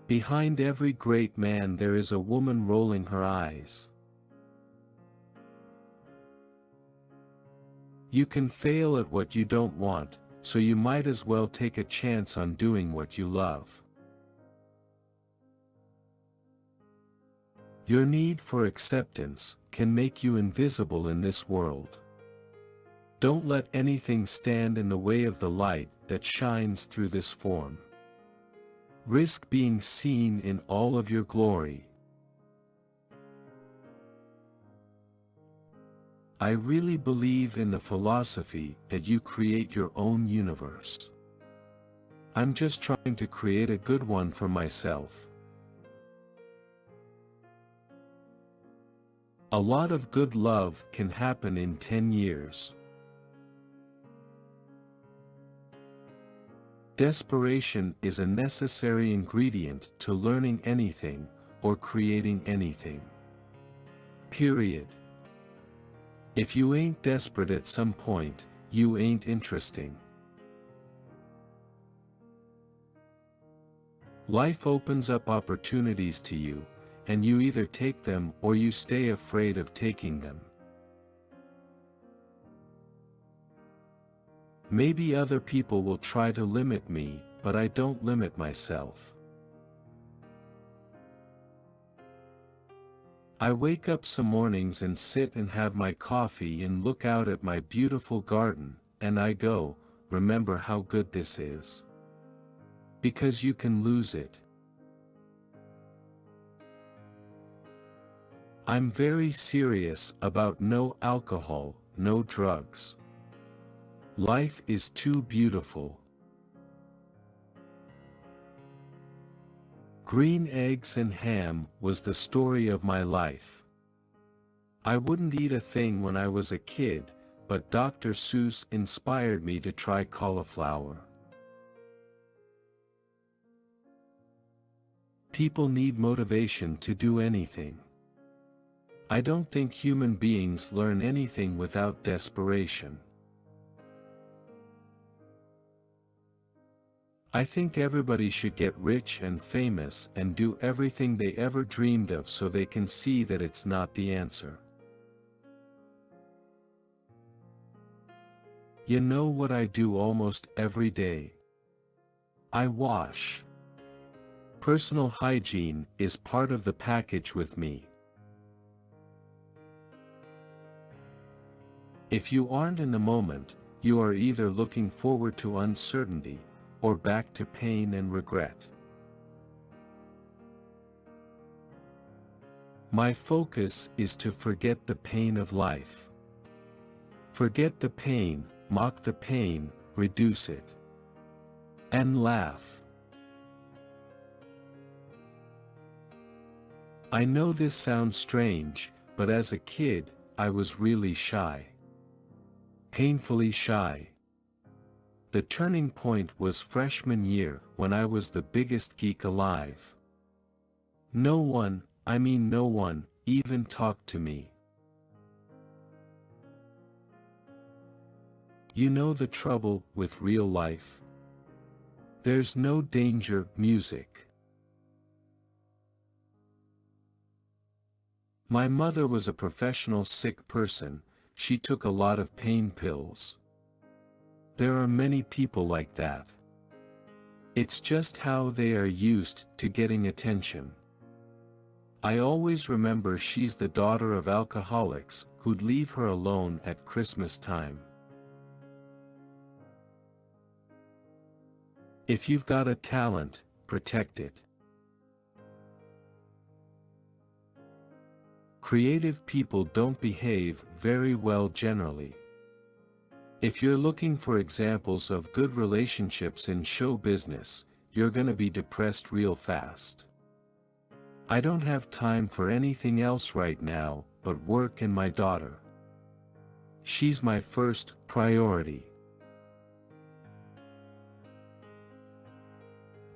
Behind every great man there is a woman rolling her eyes. You can fail at what you don't want, so you might as well take a chance on doing what you love. Your need for acceptance can make you invisible in this world. Don't let anything stand in the way of the light that shines through this form. Risk being seen in all of your glory. I really believe in the philosophy that you create your own universe. I'm just trying to create a good one for myself. A lot of good love can happen in 10 years. Desperation is a necessary ingredient to learning anything, or creating anything. Period. If you ain't desperate at some point, you ain't interesting. Life opens up opportunities to you, and you either take them or you stay afraid of taking them. Maybe other people will try to limit me, but I don't limit myself. I wake up some mornings and sit and have my coffee and look out at my beautiful garden, and I go, remember how good this is. Because you can lose it. I'm very serious about no alcohol, no drugs. Life is too beautiful. Green eggs and ham was the story of my life. I wouldn't eat a thing when I was a kid, but Dr. Seuss inspired me to try cauliflower. People need motivation to do anything. I don't think human beings learn anything without desperation. I think everybody should get rich and famous and do everything they ever dreamed of so they can see that it's not the answer. You know what I do almost every day? I wash. Personal hygiene is part of the package with me. If you aren't in the moment, you are either looking forward to uncertainty, or back to pain and regret. My focus is to forget the pain of life. Forget the pain, mock the pain, reduce it. And laugh. I know this sounds strange, but as a kid, I was really shy. Painfully shy. The turning point was freshman year when I was the biggest geek alive. No one, I mean no one, even talked to me. You know the trouble with real life? There's no danger music. My mother was a professional sick person. She took a lot of pain pills. There are many people like that. It's just how they are used to getting attention. I always remember she's the daughter of alcoholics who'd leave her alone at Christmas time. If you've got a talent, protect it. Creative people don't behave very well generally. If you're looking for examples of good relationships in show business, you're gonna be depressed real fast. I don't have time for anything else right now, but work and my daughter. She's my first priority.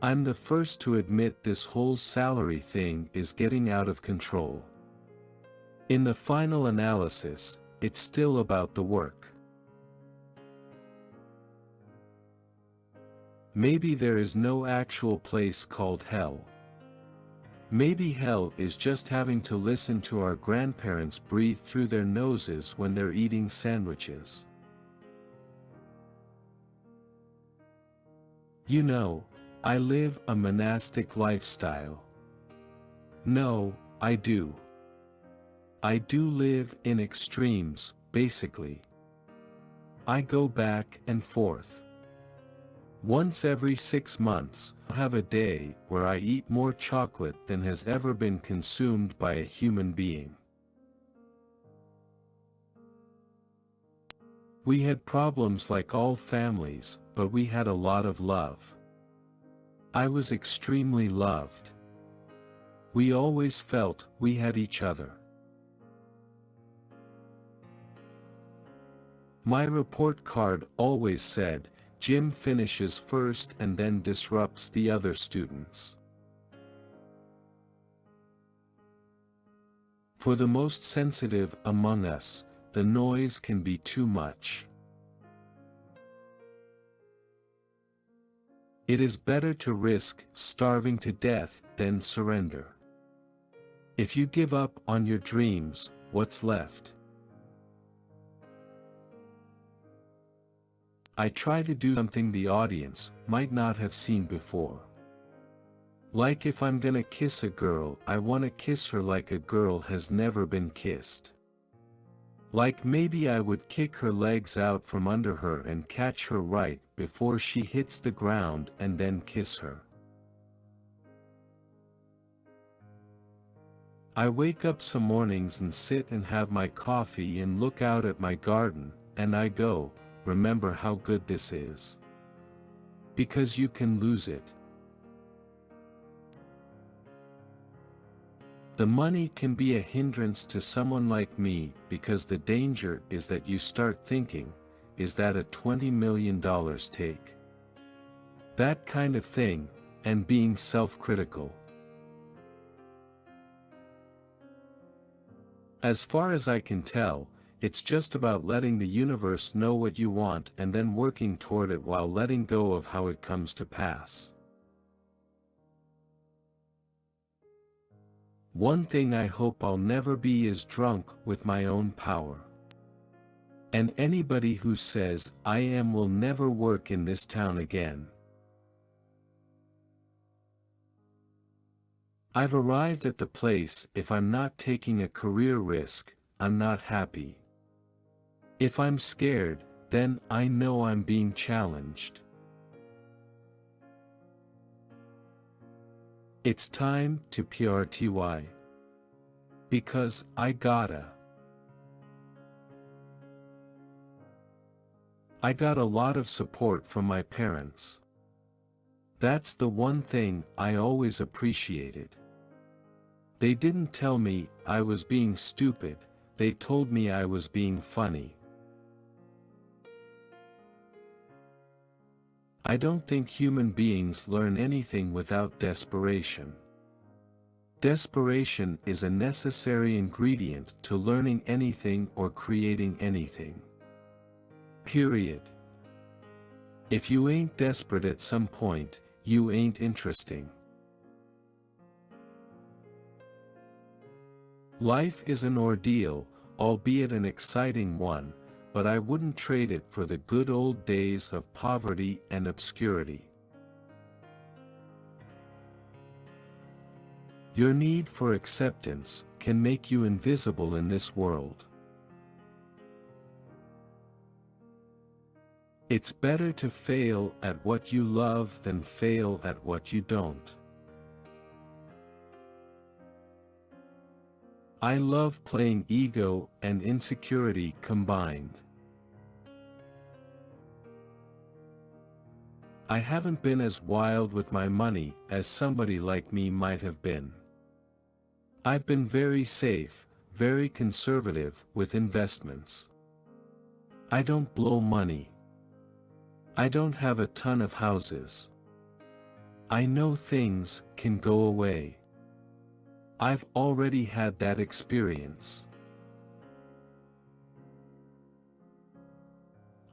I'm the first to admit this whole salary thing is getting out of control. In the final analysis, it's still about the work. Maybe there is no actual place called hell. Maybe hell is just having to listen to our grandparents breathe through their noses when they're eating sandwiches. You know, I live a monastic lifestyle. No, I do. I do live in extremes, basically. I go back and forth. Once every 6 months, I'll have a day where I eat more chocolate than has ever been consumed by a human being. We had problems like all families, but we had a lot of love. I was extremely loved. We always felt we had each other. My report card always said, Jim finishes first and then disrupts the other students. For the most sensitive among us, the noise can be too much. It is better to risk starving to death than surrender. If you give up on your dreams, what's left? I try to do something the audience might not have seen before. Like if I'm gonna kiss a girl, I wanna kiss her like a girl has never been kissed. Like maybe I would kick her legs out from under her and catch her right before she hits the ground and then kiss her. I wake up some mornings and sit and have my coffee and look out at my garden, and I go, remember how good this is. Because you can lose it. The money can be a hindrance to someone like me because the danger is that you start thinking, is that a $20 million take? That kind of thing, and being self-critical. As far as I can tell, it's just about letting the universe know what you want and then working toward it while letting go of how it comes to pass. One thing I hope I'll never be is drunk with my own power. And anybody who says I am will never work in this town again. I've arrived at the place if I'm not taking a career risk, I'm not happy. If I'm scared, then I know I'm being challenged. It's time to PRTY. Because I gotta. I got a lot of support from my parents. That's the one thing I always appreciated. They didn't tell me I was being stupid, they told me I was being funny. I don't think human beings learn anything without desperation. Desperation is a necessary ingredient to learning anything or creating anything. Period. If you ain't desperate at some point, you ain't interesting. Life is an ordeal, albeit an exciting one, but I wouldn't trade it for the good old days of poverty and obscurity. Your need for acceptance can make you invisible in this world. It's better to fail at what you love than fail at what you don't. I love playing ego and insecurity combined. I haven't been as wild with my money as somebody like me might have been. I've been very safe, very conservative with investments. I don't blow money. I don't have a ton of houses. I know things can go away. I've already had that experience.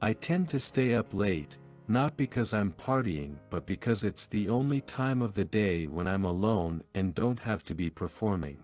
I tend to stay up late, not because I'm partying but because it's the only time of the day when I'm alone and don't have to be performing.